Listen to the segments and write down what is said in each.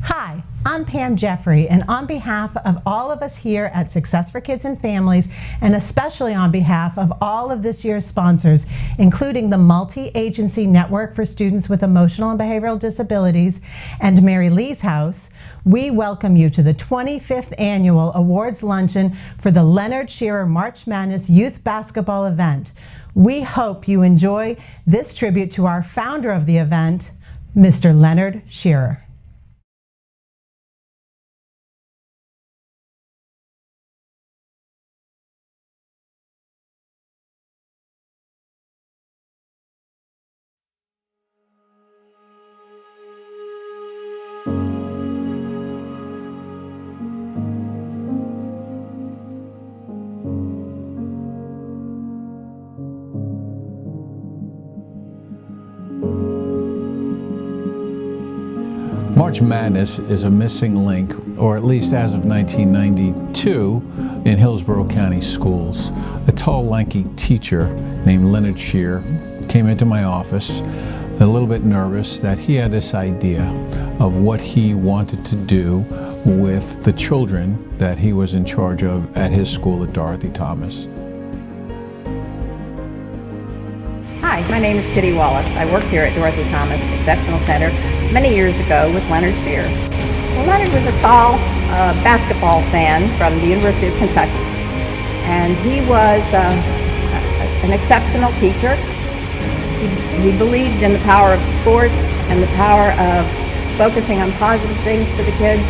Hi, I'm Pam Jeffrey, and on behalf of all of us here at Success for Kids and Families, and especially on behalf of all of this year's sponsors, including the Multi-Agency Network for Students with Emotional and Behavioral Disabilities and Mary Lee's House, we welcome you to the 25th Annual Awards Luncheon for the Leonard Shearer March Madness Youth Basketball event. We hope you enjoy this tribute to our founder of the event, Mr. Leonard Shearer. March Madness is a missing link, or at least as of 1992, in Hillsborough County schools. A tall, lanky teacher named Leonard Shearer came into my office a little bit nervous that he had this idea of what he wanted to do with the children that he was in charge of at his school at Dorothy Thomas. Hi, my name is Kitty Wallace. I work here at Dorothy Thomas Exceptional Center many years ago with Leonard Shearer. Well, Leonard was a tall basketball fan from the University of Kentucky, and he was an exceptional teacher. He believed in the power of sports and the power of focusing on positive things for the kids.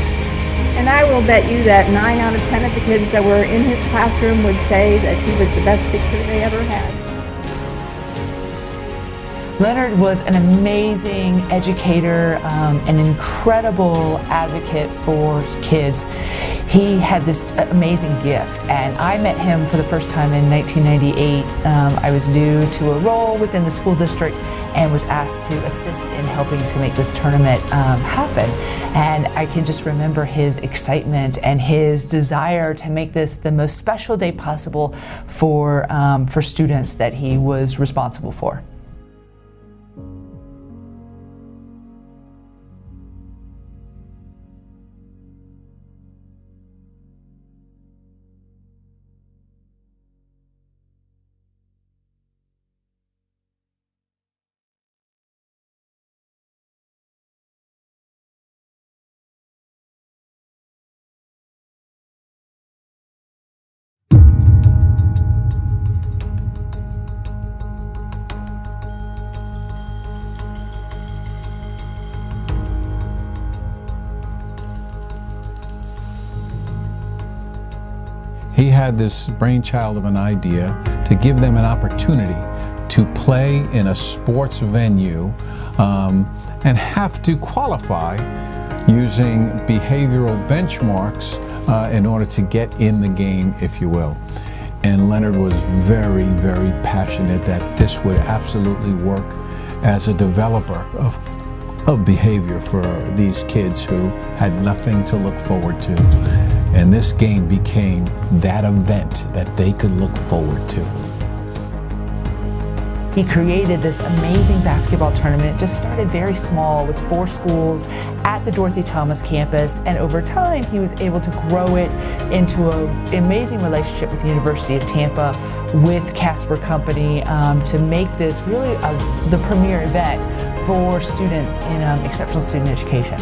And I will bet you that 9 out of 10 of the kids that were in his classroom would say that he was the best teacher they ever had. Leonard was an amazing educator, an incredible advocate for kids. He had this amazing gift, and I met him for the first time in 1998. I was new to a role within the school district and was asked to assist in helping to make this tournament happen. And I can just remember his excitement and his desire to make this the most special day possible for students that he was responsible for. He had this brainchild of an idea to give them an opportunity to play in a sports venue and have to qualify using behavioral benchmarks in order to get in the game, if you will. And Leonard was very, very passionate that this would absolutely work as a developer of behavior for these kids who had nothing to look forward to. And this game became that event that they could look forward to. He created this amazing basketball tournament. It just started very small with 4 schools at the Dorothy Thomas campus, and over time he was able to grow it into an amazing relationship with the University of Tampa, with Casper Company, to make this really the premier event for students in exceptional student education.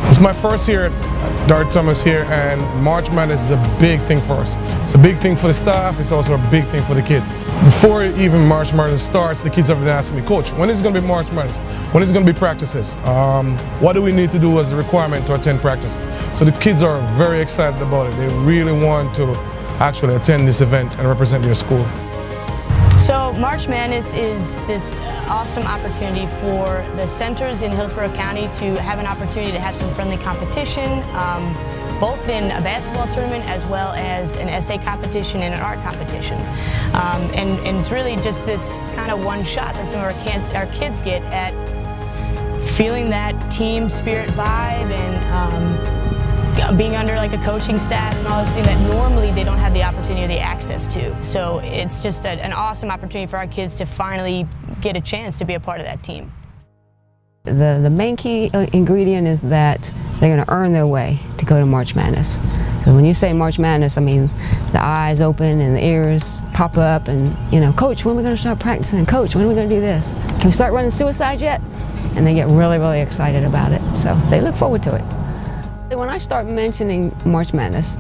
It's my first year at Dorothy Thomas here, and March Madness is a big thing for us. It's a big thing for the staff, it's also a big thing for the kids. Before even March Madness starts, the kids have been asking me, Coach, when is it going to be March Madness? When is it going to be practices? What do we need to do as a requirement to attend practice? So the kids are very excited about it. They really want to actually attend this event and represent their school. So March Madness is this awesome opportunity for the centers in Hillsborough County to have an opportunity to have some friendly competition, both in a basketball tournament as well as an essay competition and an art competition. And it's really just this kind of one shot that some of our kids get at feeling that team spirit vibe and being under like a coaching staff and all this thing that normally they don't have the opportunity or the access to. So it's just an awesome opportunity for our kids to finally get a chance to be a part of that team. The main key ingredient is that they're going to earn their way to go to March Madness. So when you say March Madness, I mean the eyes open and the ears pop up and, you know, Coach, when are we going to start practicing? Coach, when are we going to do this? Can we start running suicides yet? And they get really, really excited about it. So they look forward to it. When I start mentioning March Madness,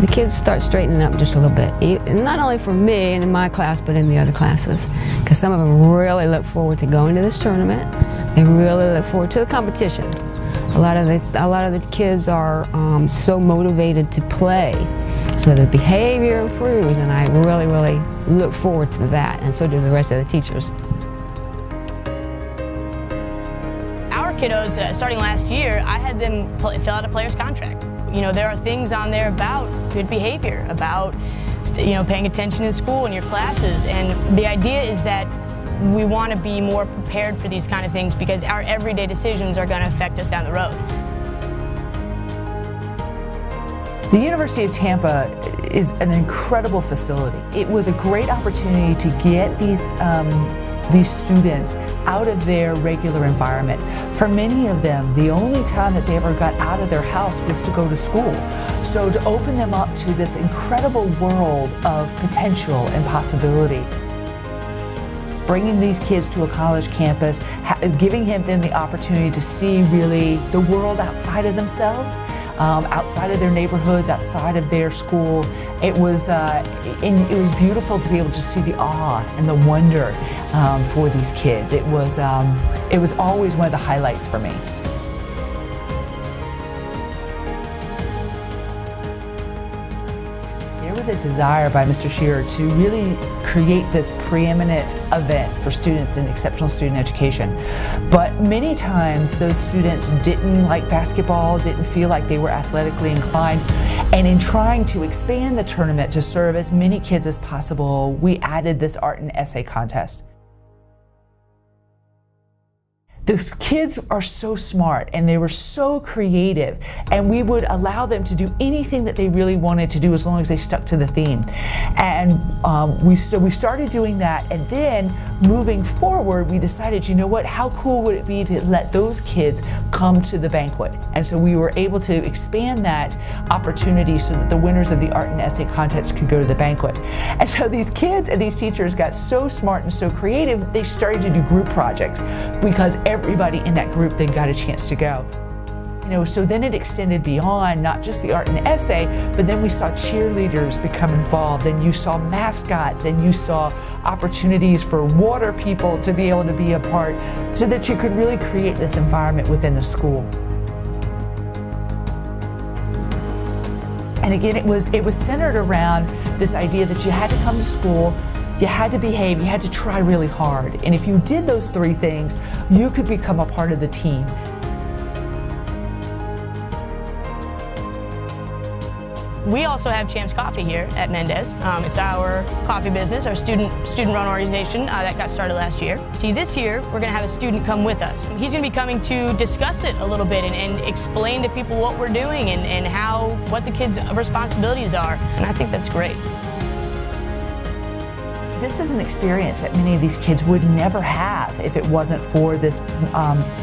the kids start straightening up just a little bit. Not only for me and in my class, but in the other classes. Because some of them really look forward to going to this tournament. They really look forward to the competition. A lot of the kids are so motivated to play, so the behavior improves, and I really, really look forward to that, and so do the rest of the teachers. Our kiddos, starting last year, I had them fill out a player's contract. You know, there are things on there about good behavior, about paying attention in school and your classes, and the idea is that we want to be more prepared for these kind of things because our everyday decisions are going to affect us down the road. The University of Tampa is an incredible facility. It was a great opportunity to get these students out of their regular environment. For many of them, the only time that they ever got out of their house was to go to school. So to open them up to this incredible world of potential and possibility. Bringing these kids to a college campus, giving them the opportunity to see really the world outside of themselves, outside of their neighborhoods, outside of their school. It was beautiful to be able to see the awe and the wonder for these kids. It was always one of the highlights for me. There was a desire by Mr. Shearer to really create this preeminent event for students in exceptional student education. But many times those students didn't like basketball, didn't feel like they were athletically inclined. And in trying to expand the tournament to serve as many kids as possible, we added this art and essay contest. Those kids are so smart and they were so creative, and we would allow them to do anything that they really wanted to do as long as they stuck to the theme. And we started doing that, and then moving forward we decided, you know what, how cool would it be to let those kids come to the banquet? And so we were able to expand that opportunity so that the winners of the art and essay contest could go to the banquet. And so these kids and these teachers got so smart and so creative, they started to do group projects because everybody in that group then got a chance to go. So then it extended beyond not just the art and essay, but then we saw cheerleaders become involved, and you saw mascots, and you saw opportunities for water people to be able to be a part, so that you could really create this environment within the school. And again, it was centered around this idea that you had to come to school, you had to behave, you had to try really hard. And if you did those three things, you could become a part of the team. We also have Champs Coffee here at Mendez. It's our coffee business, our student-run organization that got started last year. See, this year, we're gonna have a student come with us. He's gonna be coming to discuss it a little bit and explain to people what we're doing and what the kids' responsibilities are. And I think that's great. This is an experience that many of these kids would never have if it wasn't for this,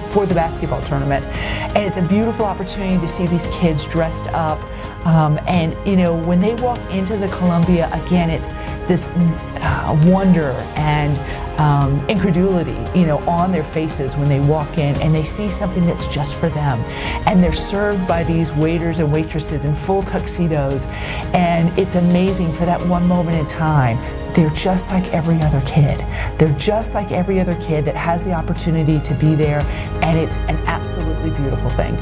for the basketball tournament. And it's a beautiful opportunity to see these kids dressed up. And when they walk into the Columbia, again, it's this wonder and incredulity, on their faces when they walk in and they see something that's just for them. And they're served by these waiters and waitresses in full tuxedos. And it's amazing for that one moment in time. They're just like every other kid. They're just like every other kid that has the opportunity to be there, and it's an absolutely beautiful thing.